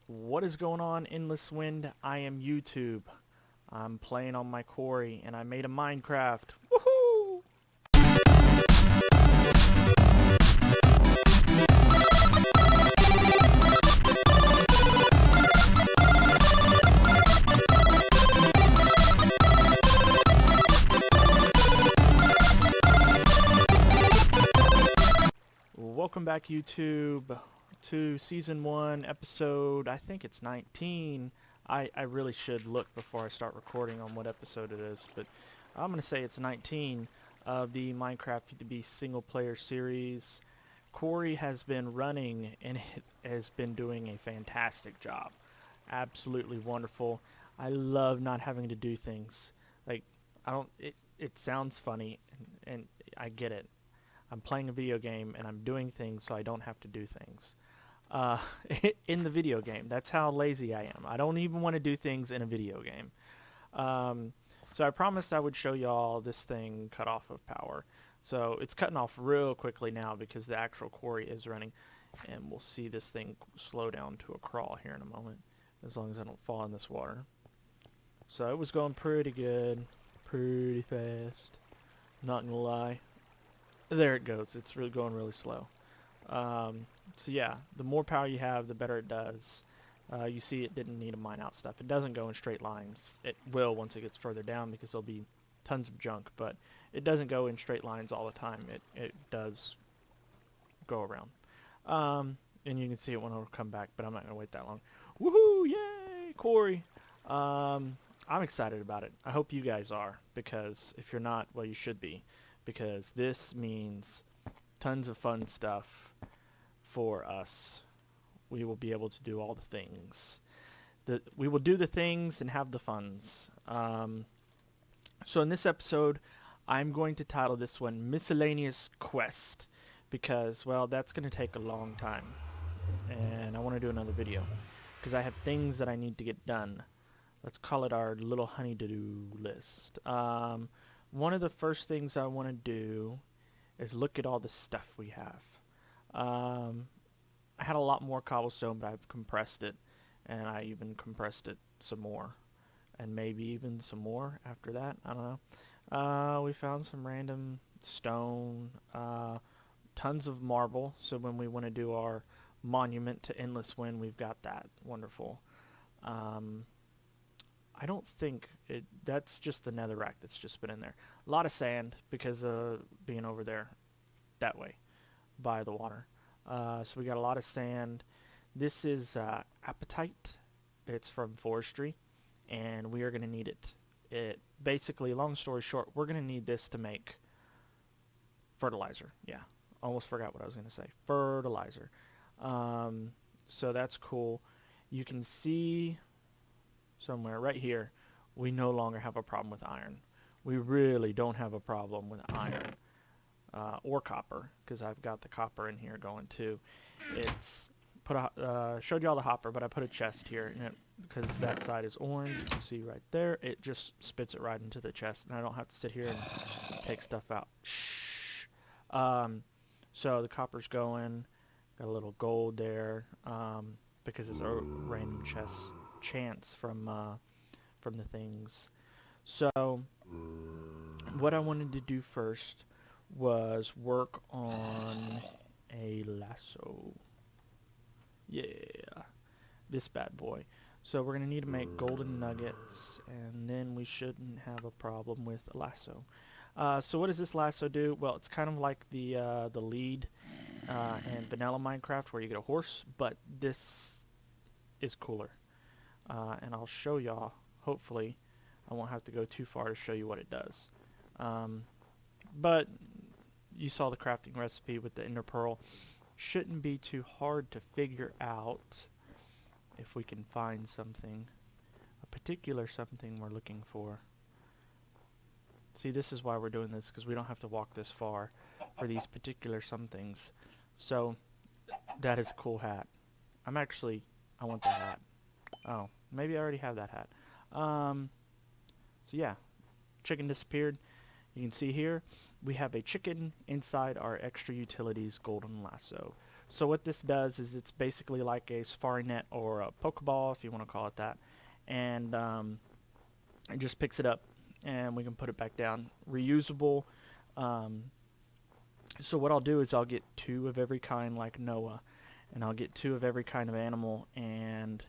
What is going on, Endless Wind? I am YouTube. I'm playing on my quarry, and I made a Minecraft. Woohoo! Welcome back, YouTube, to Season 1, Episode, I think it's 19. I really should look before I start recording on what episode it is, but I'm going to say it's 19 of the Minecraft to single-player series. Corey has been running and has been doing a fantastic job. Absolutely wonderful. I love not having to do things. Like, it sounds funny, and I get it. I'm playing a video game and I'm doing things so I don't have to do things. Uh, in the video game. That's how lazy I am. I don't even want to do things in a video game. Um, so I promised I would show y'all this thing cut off of power. So it's cutting off real quickly now because the actual quarry is running. And we'll see this thing slow down to a crawl here in a moment. As long as I don't fall in this water. So it was going pretty good. Pretty fast. Not gonna lie. There it goes. It's really going really slow. So yeah, the more power you have, the better it does. You see it didn't need to mine out stuff. It doesn't go in straight lines. It will once it gets further down because there'll be tons of junk, but it doesn't go in straight lines all the time. It does go around. And you can see it when it'll come back, but I'm not going to wait that long. Woohoo! Yay! Corey! I'm excited about it. I hope you guys are, because if you're not, well, you should be, because this means tons of fun stuff for us. We will be able to do all the things. We will do the things and have the funs. So in this episode, I'm going to title this one Miscellaneous Quest, because, well, that's going to take a long time. And I want to do another video, because I have things that I need to get done. Let's call it our little honey-to-do list. One of the first things I want to do is look at all the stuff we have. I had a lot more cobblestone, but I've compressed it, and I even compressed it some more, and maybe even some more after that. I don't know. We found some random stone, tons of marble, so when we want to do our monument to Endless Wind, we've got that. Wonderful. I don't think that's just the netherrack that's just been in there. A lot of sand because of being over there that way by the water. So we got a lot of sand. This is apatite. It's from forestry, and we are going to need it. It basically, long story short, we're going to need this to make fertilizer. Yeah, almost forgot what I was going to say. Fertilizer. So that's cool. You can see somewhere right here, we no longer have a problem with iron. We really don't have a problem with iron or copper, because I've got the copper in here going too. It's showed you all the hopper, but I put a chest here because that side is orange. You can see right there, it just spits it right into the chest, and I don't have to sit here and take stuff out. Shh. So the copper's going. Got a little gold there because it's a random chance from the things. So what I wanted to do first was work on a lasso. Yeah, this bad boy. So we're gonna need to make golden nuggets, and then we shouldn't have a problem with a lasso. So what does this lasso do? Well, it's kind of like the lead in vanilla Minecraft where you get a horse, but this is cooler. And I'll show y'all. Hopefully I won't have to go too far to show you what it does. But you saw the crafting recipe with the ender pearl. Shouldn't be too hard to figure out if we can find something, a particular something we're looking for. See, this is why we're doing this, because we don't have to walk this far for these particular somethings. So that is a cool hat. I want the hat. Oh, maybe I already have that hat. So yeah, chicken disappeared. You can see here we have a chicken inside our extra utilities golden lasso. So what this does is it's basically like a safari net or a Pokeball, if you want to call it that, and it just picks it up, and we can put it back down. Reusable. Um, so what I'll do is I'll get 2 of every kind, like Noah, and I'll get 2 of every kind of animal and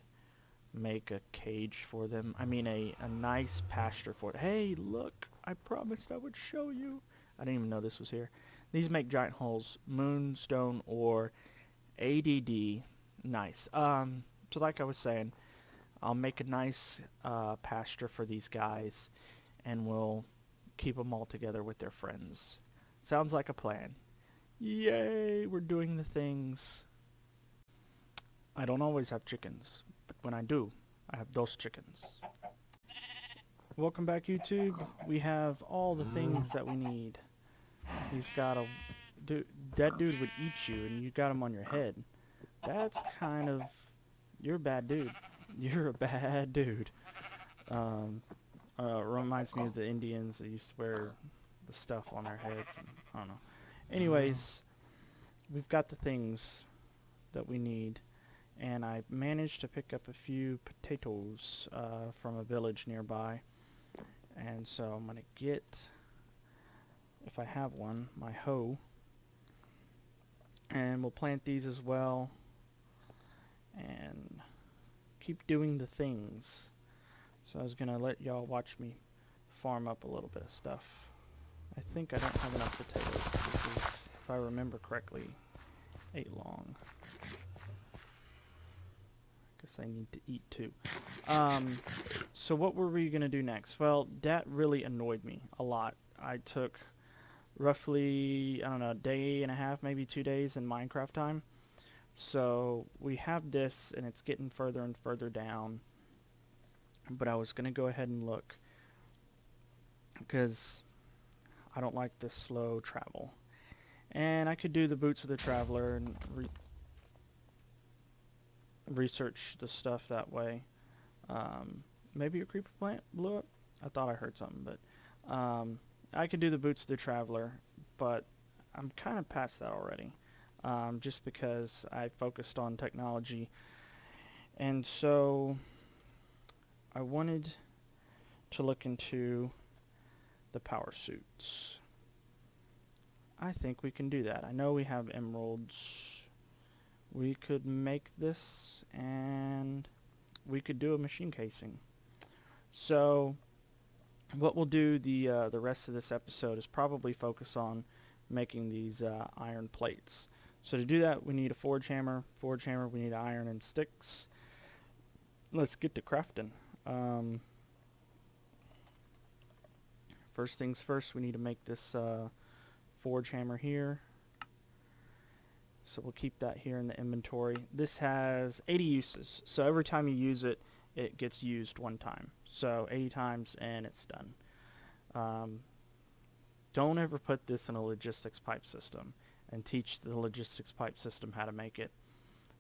make a cage for them. I mean a nice pasture for it. Hey, look, I promised I would show you. I didn't even know this was here. These make giant holes, moonstone or ADD. Nice. So like I was saying, I'll make a nice pasture for these guys, and we'll keep them all together with their friends. Sounds like a plan. Yay, we're doing the things. I don't always have chickens, but when I do, I have those chickens. Welcome back, YouTube. We have all the things that we need. He's got a... that dude would eat you, and you got him on your head. That's kind of... You're a bad dude. You're a bad dude. Reminds me of the Indians that used to wear the stuff on their heads. And, I don't know. Anyways, we've got the things that we need. And I managed to pick up a few potatoes from a village nearby. And so I'm going to get, if I have one, my hoe. And we'll plant these as well. And keep doing the things. So I was going to let y'all watch me farm up a little bit of stuff. I think I don't have enough potatoes. This is, if I remember correctly, 8 long. Guess I need to eat too. So what were we going to do next? Well, that really annoyed me a lot. I took roughly, I don't know, a day and a half, maybe 2 days in Minecraft time. So we have this, and it's getting further and further down. But I was going to go ahead and look, because I don't like this slow travel. And I could do the Boots of the Traveler and research the stuff that way. Maybe a creeper plant blew up? I thought I heard something, but I could do the Boots of the Traveler, but I'm kind of past that already, just because I focused on technology. And so I wanted to look into the power suits. I think we can do that. I know we have emeralds. We could make this, and we could do a machine casing. So what we'll do the rest of this episode is probably focus on making these iron plates. So to do that, we need a forge hammer. Forge hammer, we need iron and sticks. Let's get to crafting. First things first, we need to make this forge hammer here. So we'll keep that here in the inventory. This has 80 uses. So every time you use it, it gets used 1 time. So 80 times and it's done. Don't ever put this in a logistics pipe system and teach the logistics pipe system how to make it,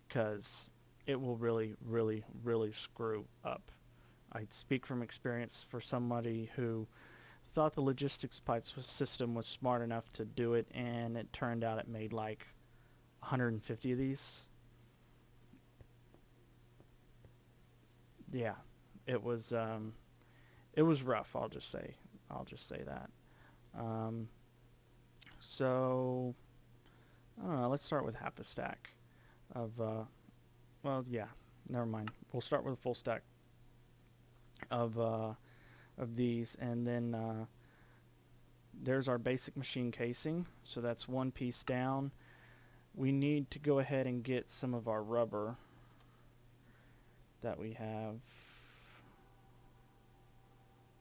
because it will really, really, really screw up. I speak from experience for somebody who thought the logistics pipe system was smart enough to do it, and it turned out it made like 150 of these. Yeah, it was rough. I'll just say that. So I don't know. Let's start with half a stack of. Well, yeah. Never mind. We'll start with a full stack of these, and then there's our basic machine casing. So that's 1 piece down. We need to go ahead and get some of our rubber that we have.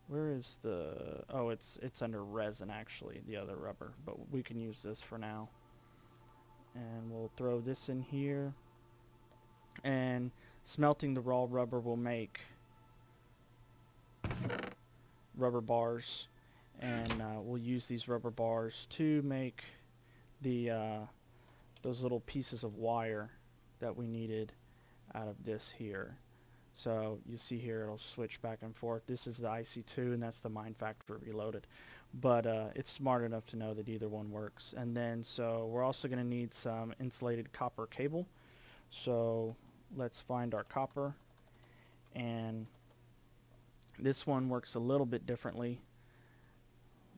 Where is the... Oh, it's under resin, actually, the other rubber. But we can use this for now. And we'll throw this in here. And smelting the raw rubber will make rubber bars. And we'll use these rubber bars to make the... those little pieces of wire that we needed out of this here. So you see here it'll switch back and forth. This is the IC2, and that's the Mine Factory Reloaded. but it's smart enough to know that either one works. And then so we're also going to need some insulated copper cable. So let's find our copper, and this one works a little bit differently.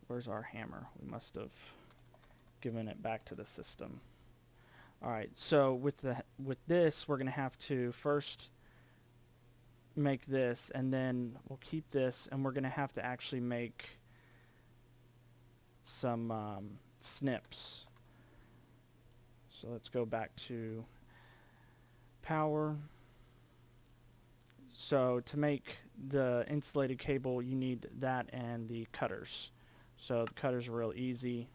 Where's our hammer? We must have given it back to the system. Alright, so with this we're going to have to first make this, and then we'll keep this, and we're going to have to actually make some snips. So let's go back to power. So to make the insulated cable, you need that and the cutters. So the cutters are real easy.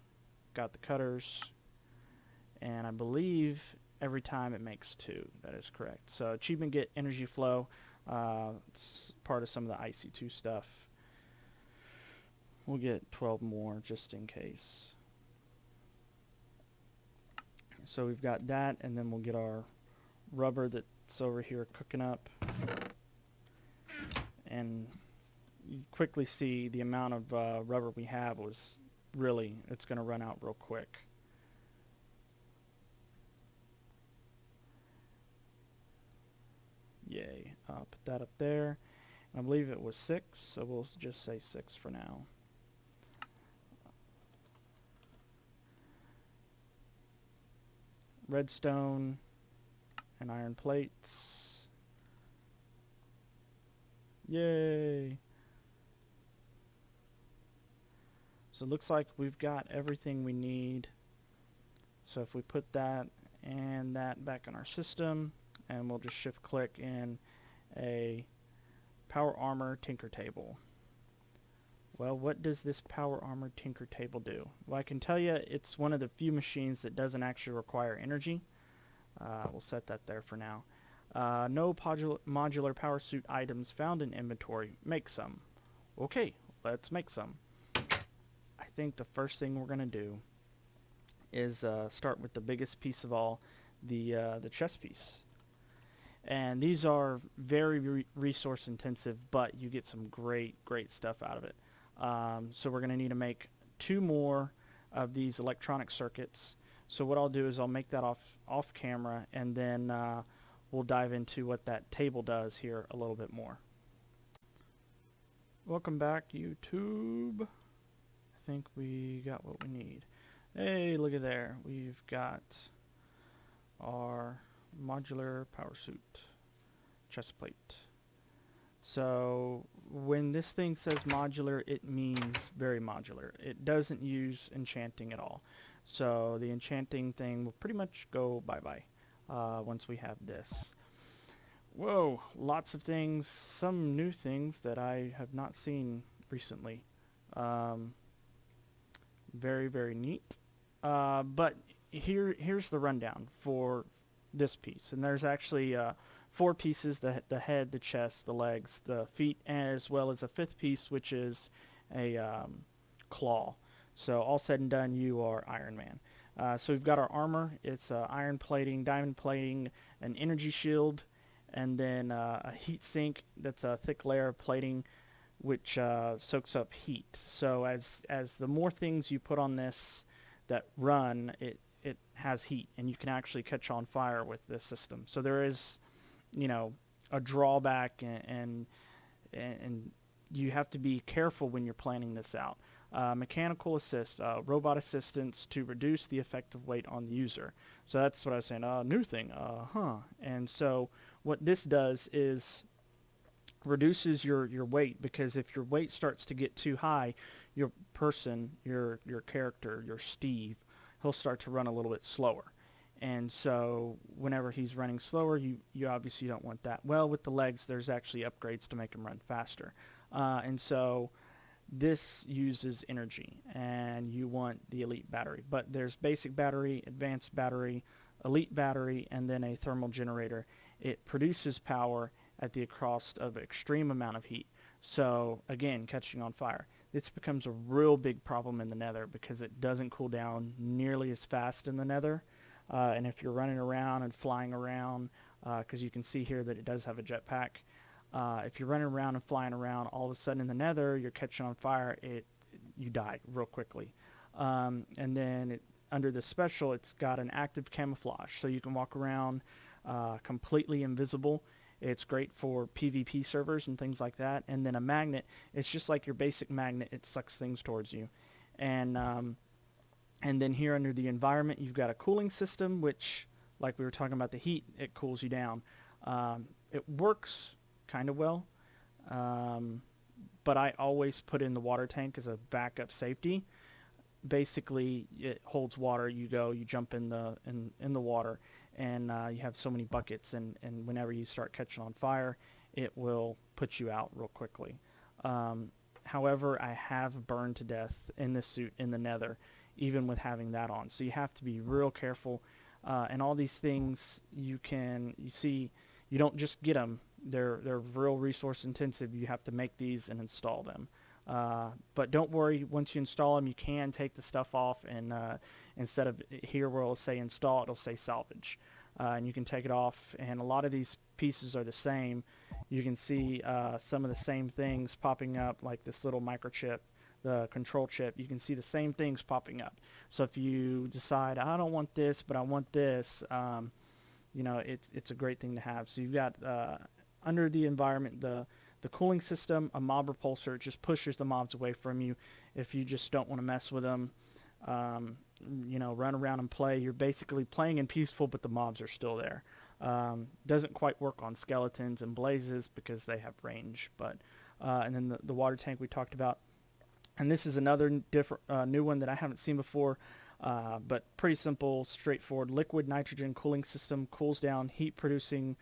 Got the cutters, and I believe every time it makes 2. That is correct. So achievement get energy flow. It's part of some of the IC2 stuff. We'll get 12 more just in case. So we've got that, and then we'll get our rubber that's over here cooking up. And you quickly see the amount of rubber we have was really, it's going to run out real quick. Yay. Put that up there. I believe it was 6, so we'll just say 6 for now. Redstone and iron plates. Yay! So it looks like we've got everything we need. So if we put that and that back in our system, and we'll just shift click in a power armor tinker table. Well, what does this power armor tinker table do? Well, I can tell you it's one of the few machines that doesn't actually require energy. We'll set that there for now. No modular power suit items found in inventory. Make some. Okay, let's make some. I think the first thing we're going to do is start with the biggest piece of all, the chest piece. And these are very resource intensive, but you get some great stuff out of it. So we're going to need to make 2 more of these electronic circuits. So what I'll do is I'll make that off camera, and then we'll dive into what that table does here a little bit more. Welcome back, YouTube. I think we got what we need. Hey, look at there. We've got our modular power suit chest plate. So when this thing says modular, it means very modular. It doesn't use enchanting at all. So the enchanting thing will pretty much go bye-bye once we have this. Whoa, lots of things, some new things that I have not seen recently. Very neat. But here's the rundown for this piece. And there's actually 4 pieces, the head, the chest, the legs, the feet, as well as a 5th piece, which is a claw. So all said and done, you are Iron Man. So we've got our armor. It's iron plating, diamond plating, an energy shield, and then a heat sink that's a thick layer of plating which soaks up heat. So as the more things you put on this that run, it has heat, and you can actually catch on fire with this system. So there is, you know, a drawback, and you have to be careful when you're planning this out. Mechanical assist, robot assistance to reduce the effective weight on the user. So that's what I was saying, new thing, And so what this does is reduces your weight, because if your weight starts to get too high, your person, your character, your Steve, he'll start to run a little bit slower. And so whenever he's running slower, you obviously don't want that. Well, with the legs, there's actually upgrades to make him run faster. And so this uses energy, and you want the elite battery. But there's basic battery, advanced battery, elite battery, and then a thermal generator. It produces power at the cost of extreme amount of heat. So again, catching on fire. This becomes a real big problem in the nether, because it doesn't cool down nearly as fast in the nether. And if you're running around and flying around, because you can see here that it does have a jetpack, if you're running around and flying around, all of a sudden in the nether you're catching on fire, you die real quickly. And then under the special, it's got an active camouflage, so you can walk around completely invisible. It's great for PvP servers and things like that. And then a magnet, it's just like your basic magnet. It sucks things towards you. And then here under the environment, you've got a cooling system, which, like we were talking about the heat, it cools you down. It works kind of well, but I always put in the water tank as a backup safety. Basically, it holds water. You jump in the water, and you have so many buckets, and whenever you start catching on fire, it will put you out real quickly. However, I have burned to death in this suit in the nether, even with having that on. So you have to be real careful. And all these things you see, you don't just get them. They're real resource intensive. You have to make these and install them. But don't worry, once you install them, you can take the stuff off, and instead of here where it'll say install, it'll say salvage. And you can take it off, and a lot of these pieces are the same. You can see some of the same things popping up, like this little microchip, the control chip. You can see the same things popping up. So if you decide, I don't want this, but I want this, it's a great thing to have. So you've got under the environment, the cooling system, a mob repulsor. It just pushes the mobs away from you if you just don't want to mess with them. Run around and play. You're basically playing in peaceful, but the mobs are still there. Doesn't quite work on skeletons and blazes because they have range. But and then the water tank we talked about. And this is another different new one that I haven't seen before, but pretty simple, straightforward. Liquid nitrogen cooling system cools down heat-producing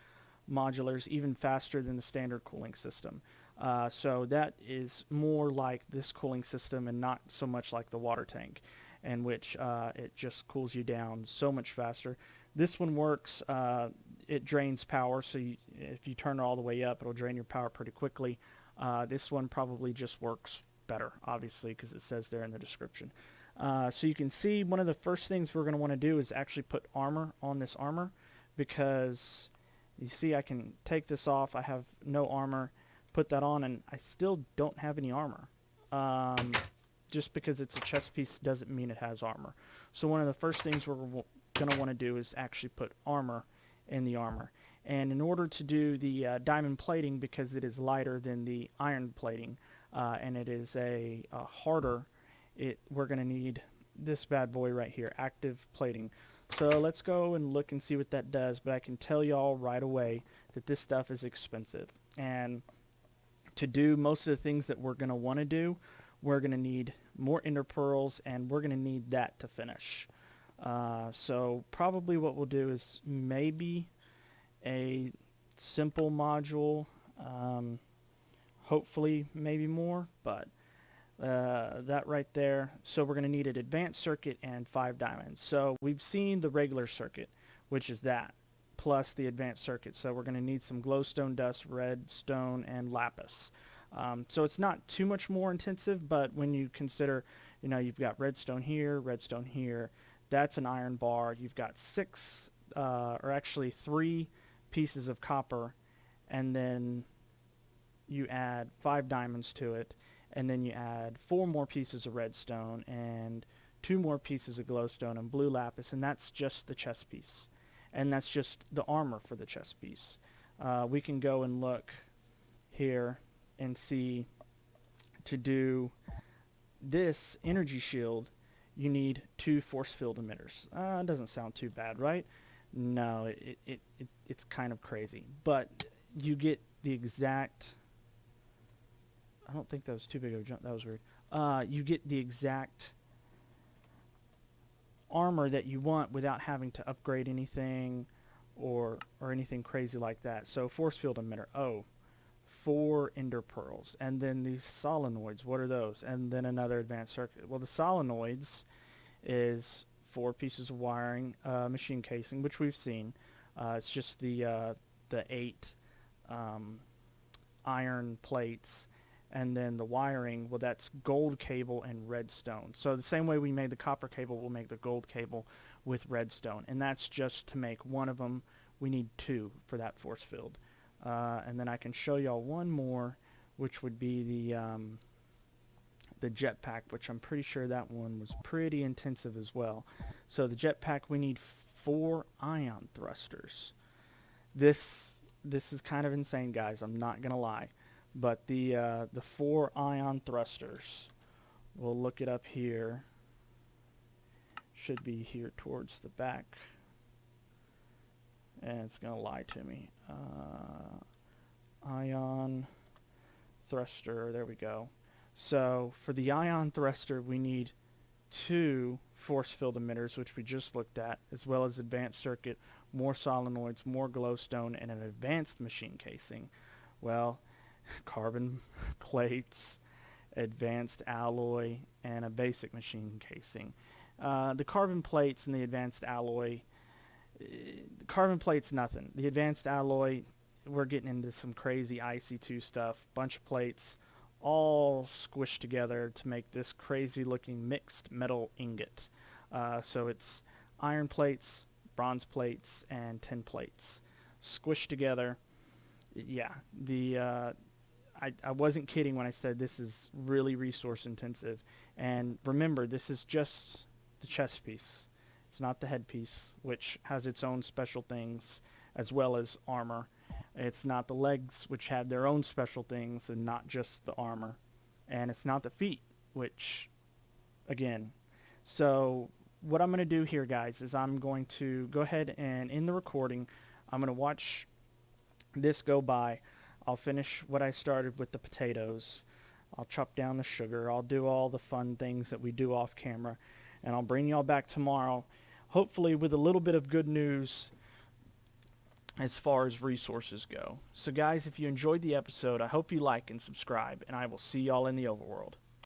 modulars even faster than the standard cooling system. So that is more like this cooling system and not so much like the water tank, in which it just cools you down so much faster. This one works. It drains power, so if you turn it all the way up, it'll drain your power pretty quickly. This one probably just works better, obviously, because it says there in the description. So you can see one of the first things we're going to want to do is actually put armor on this armor, because you see I can take this off. I have no armor, put that on, and I still don't have any armor. Just because it's a chest piece doesn't mean it has armor. So one of the first things we're going to want to do is actually put armor in the armor. And in order to do the diamond plating, because it is lighter than the iron plating, and it is a harder, we're going to need this bad boy right here, active plating. So let's go and look and see what that does, but I can tell y'all right away that this stuff is expensive. And to do most of the things that we're going to want to do, we're going to need more ender pearls, and we're going to need that to finish. So probably what we'll do is maybe a simple module, hopefully maybe more, but that right there. So we're going to need an advanced circuit and 5 diamonds. So we've seen the regular circuit, which is that, plus the advanced circuit. So we're going to need some glowstone dust, redstone, and lapis. So it's not too much more intensive, but when you consider, you've got redstone here, that's an iron bar. You've got 3 pieces of copper, and then you add 5 diamonds to it, and then you add 4 more pieces of redstone and 2 more pieces of glowstone and blue lapis, and that's just the chest piece. And that's just the armor for the chest piece. We can go and look here and see, to do this energy shield, you need 2 force field emitters. It doesn't sound too bad, right? No, it's kind of crazy. But you get the exact... I don't think that was too big of a jump. That was weird. You get the exact armor that you want without having to upgrade anything or anything crazy like that. So force field emitter. 4 ender pearls. And then these solenoids. What are those? And then another advanced circuit. Well, the solenoids is 4 pieces of wiring, machine casing, which we've seen. It's just the 8 iron plates. And then the wiring, well, that's gold cable and redstone. So the same way we made the copper cable, we'll make the gold cable with redstone. And that's just to make one of them. We need 2 for that force field. And then I can show y'all one more, which would be the jetpack, which I'm pretty sure that one was pretty intensive as well. So the jetpack, we need 4 ion thrusters. This is kind of insane, guys. I'm not gonna lie, but the 4 ion thrusters. We'll look it up here. Should be here towards the back, and it's gonna lie to me. Ion thruster. There we go. So for the ion thruster, we need 2 force field emitters, which we just looked at, as well as advanced circuit, more solenoids, more glowstone, and an advanced machine casing. Well, carbon plates, advanced alloy, and a basic machine casing. The carbon plates and the advanced alloy, the carbon plate's nothing. The advanced alloy, we're getting into some crazy IC2 stuff, bunch of plates, all squished together to make this crazy looking mixed metal ingot. So it's iron plates, bronze plates, and tin plates squished together. Yeah, I wasn't kidding when I said this is really resource intensive. And remember, this is just the chest piece. It's not the headpiece, which has its own special things as well as armor. It's not the legs, which have their own special things and not just the armor. And it's not the feet, which, again. So what I'm going to do here, guys, is I'm going to go ahead and in the recording, I'm going to watch this go by. I'll finish what I started with the potatoes. I'll chop down the sugar. I'll do all the fun things that we do off camera. And I'll bring y'all back tomorrow, hopefully with a little bit of good news as far as resources go. So guys, if you enjoyed the episode, I hope you like and subscribe, and I will see y'all in the overworld.